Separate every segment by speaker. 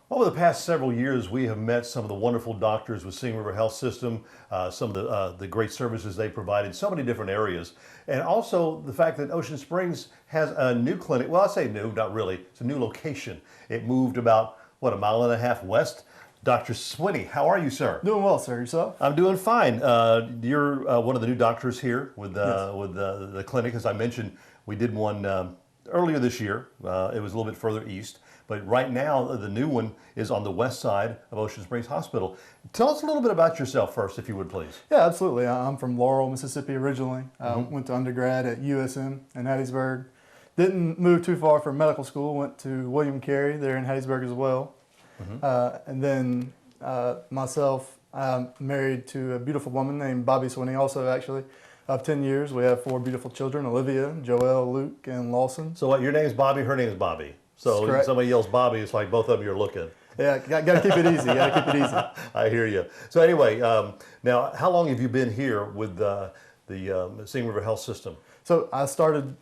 Speaker 1: Over the past several years, we have met some of the wonderful doctors with Singing River Health System, some of the great services they provided, so many different areas. And also the fact that Ocean Springs has a new clinic. Well, I say new, not really. It's a new location. It moved about, what, a mile and a half west. Dr. Swinney, how are you, sir?
Speaker 2: Doing well, sir. Yourself?
Speaker 1: I'm doing fine. You're one of the new doctors here with,
Speaker 2: Yes.
Speaker 1: with the clinic. As I mentioned, we did one earlier this year. It was a little bit further east. But right now, the new one is on the west side of Ocean Springs Hospital. Tell us a little bit about yourself first, if you would, please.
Speaker 2: Yeah, absolutely. I'm from Laurel, Mississippi originally. Went to undergrad at USM in Hattiesburg. Didn't move too far from medical school. Went to William Carey there in Hattiesburg as well. And then myself, I'm married to a beautiful woman named Bobby Swinney, also actually, of 10 years. We have 4 beautiful children, Olivia, Joelle, Luke, and Lawson.
Speaker 1: So what, your name is Bobby, her name is Bobby. So if somebody yells Bobby, it's like both of them you're looking.
Speaker 2: Yeah, got to keep it easy. Got to keep it easy.
Speaker 1: I hear you. So anyway, now how long have you been here with the Singing River Health System?
Speaker 2: So I started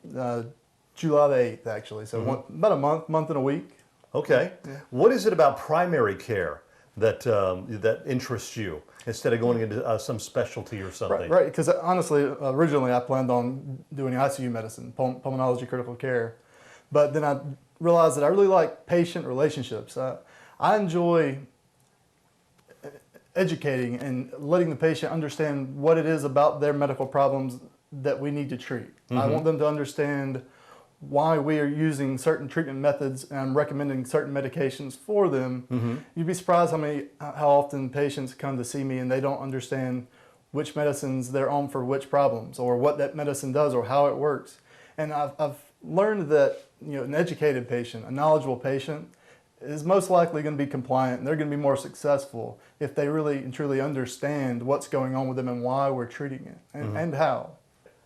Speaker 2: July the 8th, actually. So about a month and a week.
Speaker 1: Okay. Yeah. What is it about primary care that that interests you instead of going into some specialty or something?
Speaker 2: Right. Because honestly, originally I planned on doing ICU medicine, pulmonology, critical care, but then I realized that I really like patient relationships. I enjoy educating and letting the patient understand what it is about their medical problems that we need to treat. I want them to understand why we are using certain treatment methods and I'm recommending certain medications for them. You'd be surprised how often patients come to see me and they don't understand which medicines they're on for which problems or what that medicine does or how it works. And I've learned that an educated patient, a knowledgeable patient, is most likely going to be compliant and they're going to be more successful if they really and truly understand what's going on with them and why we're treating it and how.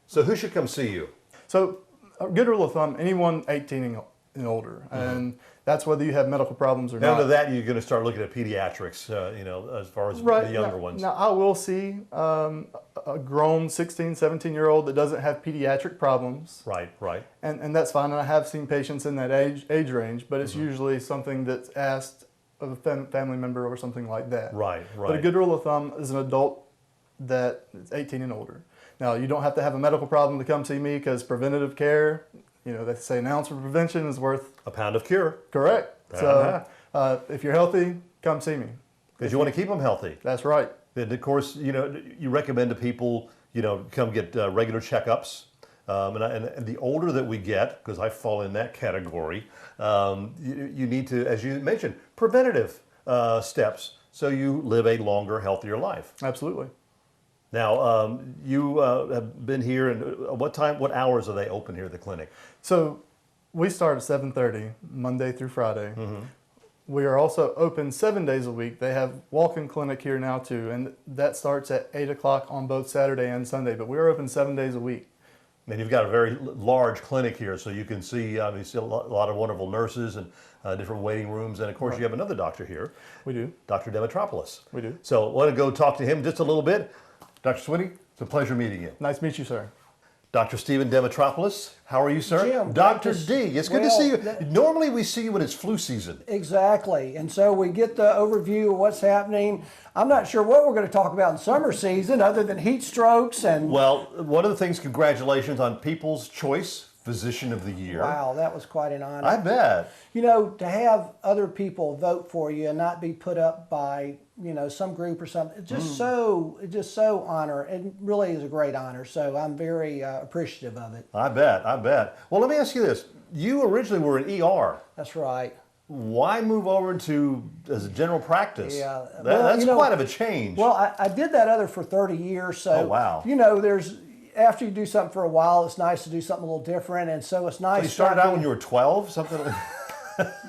Speaker 1: So who should come see you?
Speaker 2: So a good rule of thumb, anyone 18 and older, and that's whether you have medical problems or not.
Speaker 1: After that, you're going to start looking at pediatrics, as far as the younger ones.
Speaker 2: Now, I will see a grown 16, 17-year-old that doesn't have pediatric problems.
Speaker 1: Right.
Speaker 2: And that's fine. And I have seen patients in that age range, but it's usually something that's asked of a family member or something like that.
Speaker 1: Right.
Speaker 2: But a good rule of thumb is an adult that is 18 and older. Now, you don't have to have a medical problem to come see me because preventative care, they say an ounce of prevention is worth
Speaker 1: a pound of cure.
Speaker 2: Correct. So if you're healthy, come see me.
Speaker 1: Because you want to keep them healthy.
Speaker 2: That's right.
Speaker 1: And of course, you recommend to people, come get regular checkups. And the older that we get, because I fall in that category, you need to, as you mentioned, preventative steps so you live a longer, healthier life.
Speaker 2: Absolutely.
Speaker 1: Now, you have been here, and what hours are they open here at the clinic?
Speaker 2: So we start at 7:30, Monday through Friday. We are also open 7 days a week. They have walk-in clinic here now too, and that starts at 8 o'clock on both Saturday and Sunday, but we are open 7 days a week.
Speaker 1: And you've got a very large clinic here, so you can see obviously a lot of wonderful nurses and different waiting rooms. And of course, you have another doctor here.
Speaker 2: We do.
Speaker 1: Dr. Demetropoulos.
Speaker 2: We do.
Speaker 1: So I want to go talk to him just a little bit. Dr. Swinney, it's a pleasure meeting you.
Speaker 2: Nice to meet you, sir.
Speaker 1: Dr. Stephen Demetropoulos, how are you, sir?
Speaker 3: Jim,
Speaker 1: Dr. D, it's good to see you. Normally we see you when it's flu season.
Speaker 3: Exactly, and so we get the overview of what's happening. I'm not sure what we're going to talk about in summer season other than heat strokes and...
Speaker 1: Well, one of the things, congratulations on People's Choice Physician of the Year.
Speaker 3: Wow, that was quite an honor.
Speaker 1: I bet.
Speaker 3: To have other people vote for you and not be put up by, some group or something, it's just so honor. It really is a great honor. So I'm very appreciative of it.
Speaker 1: I bet. Well, let me ask you this. You originally were in ER.
Speaker 3: That's right.
Speaker 1: Why move over to as a general practice?
Speaker 3: Yeah.
Speaker 1: That's quite of a change.
Speaker 3: Well, I did that other for 30 years. So,
Speaker 1: oh, wow.
Speaker 3: After you do something for a while, it's nice to do something a little different, and so it's nice.
Speaker 1: So you started out when you were 12, something like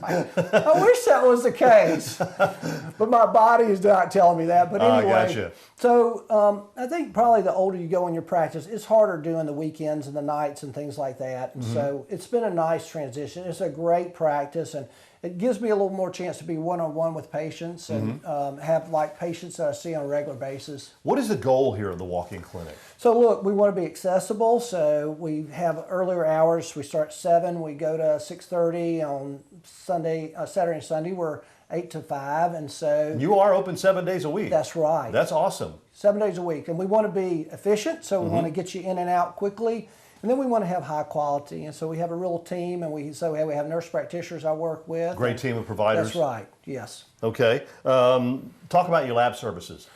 Speaker 3: I wish that was the case, but my body is not telling me that. But anyway,
Speaker 1: gotcha.
Speaker 3: So I think probably the older you go in your practice, it's harder doing the weekends and the nights and things like that. And so it's been a nice transition. It's a great practice, and it gives me a little more chance to be one-on-one with patients and have patients that I see on a regular basis.
Speaker 1: What is the goal here of the walk-in clinic?
Speaker 3: So look, we want to be accessible. So we have earlier hours. We start at 7. We go to 6:30 on Saturday and Sunday. We're 8 to 5, and so
Speaker 1: You are open 7 days a week.
Speaker 3: that's right.
Speaker 1: That's awesome.
Speaker 3: 7 days a week, and we want to be efficient, so we want to get you in and out quickly, and then we want to have high quality, and so we have a real team, and we have nurse practitioners I work with.
Speaker 1: Great team of providers.
Speaker 3: That's right. Yes.
Speaker 1: Okay. Talk about your lab services.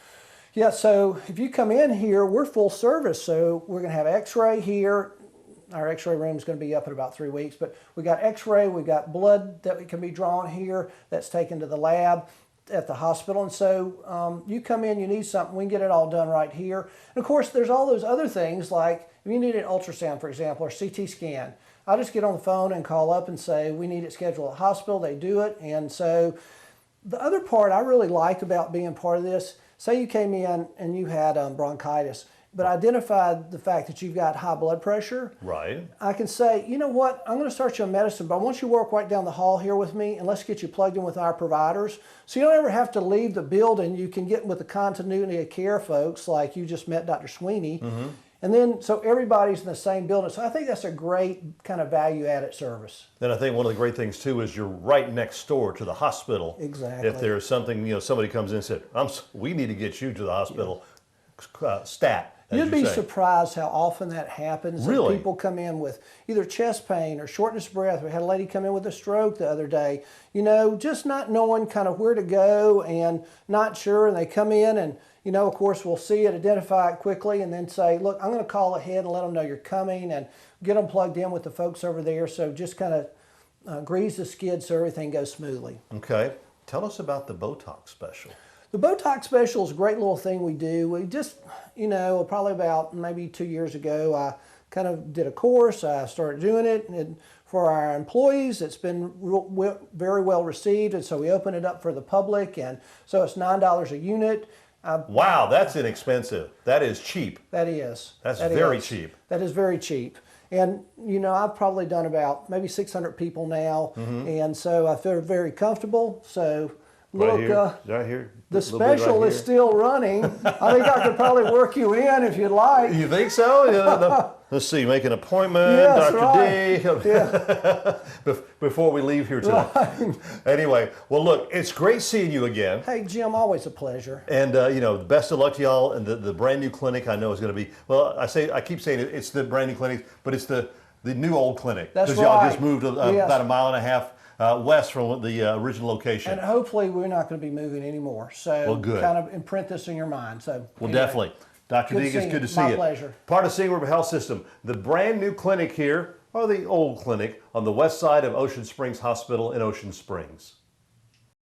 Speaker 3: Yeah. So if you come in here, we're full service. So we're going to have X-ray here. Our X-ray room is going to be up in about 3 weeks, but we got X-ray, we got blood that can be drawn here that's taken to the lab at the hospital. And so you come in, you need something, we can get it all done right here. And of course, there's all those other things, like if you need an ultrasound, for example, or CT scan, I just get on the phone and call up and say, we need it scheduled at the hospital. They do it. And so the other part I really like about being part of this, say you came in and you had bronchitis, but identified the fact that you've got high blood pressure.
Speaker 1: Right.
Speaker 3: I can say, you know what, I'm going to start you on medicine, but I want you to work right down the hall here with me, and let's get you plugged in with our providers. So you don't ever have to leave the building. You can get with the continuity of care folks, like you just met Dr. Sweeney. And then, so everybody's in the same building. So I think that's a great kind of value-added service.
Speaker 1: Then I think one of the great things too is you're right next door to the hospital.
Speaker 3: Exactly.
Speaker 1: If there's something, somebody comes in and said, we need to get you to the hospital, stat.
Speaker 3: You'd be surprised how often that happens.
Speaker 1: Really?
Speaker 3: People come in with either chest pain or shortness of breath. We had a lady come in with a stroke the other day, just not knowing kind of where to go and not sure. And they come in and, of course, we'll see it, identify it quickly, and then say, look, I'm going to call ahead and let them know you're coming and get them plugged in with the folks over there. So just kind of grease the skid so everything goes smoothly.
Speaker 1: Okay. Tell us about the Botox special.
Speaker 3: The Botox special is a great little thing we do. We just, probably about maybe 2 years ago, I kind of did a course. I started doing it, and for our employees, it's been very well received, and so we open it up for the public, and so it's $9 a unit.
Speaker 1: Wow, that's inexpensive. That is cheap.
Speaker 3: That is.
Speaker 1: That's very cheap.
Speaker 3: That is very cheap. And, I've probably done about maybe 600 people now, and so I feel very comfortable. So, look,
Speaker 1: right here.
Speaker 3: The special is still running. I think I could probably work you in if you'd like.
Speaker 1: You think so? Yeah, let's see, make an appointment,
Speaker 3: Yes,
Speaker 1: Dr.
Speaker 3: right.
Speaker 1: D.
Speaker 3: Yeah.
Speaker 1: Before we leave here today.
Speaker 3: Right.
Speaker 1: Anyway, well, look, it's great seeing you again.
Speaker 3: Hey, Jim, always a pleasure.
Speaker 1: And, best of luck to y'all. And the brand new clinic I know is going to be, well, I keep saying it's the brand new clinic, but it's the new old clinic.
Speaker 3: That's right.
Speaker 1: Because y'all just moved
Speaker 3: Yes.
Speaker 1: about a mile and a half west from the original location.
Speaker 3: And hopefully we're not going to be moving anymore. So
Speaker 1: Well, good.
Speaker 3: kind of imprint this in your mind. So
Speaker 1: Well,
Speaker 3: anyway,
Speaker 1: definitely. Dr. D, it's good to see
Speaker 3: My
Speaker 1: you.
Speaker 3: pleasure.
Speaker 1: Part of Singing River Health System, the brand new clinic here, or the old clinic, on the west side of Ocean Springs Hospital in Ocean Springs.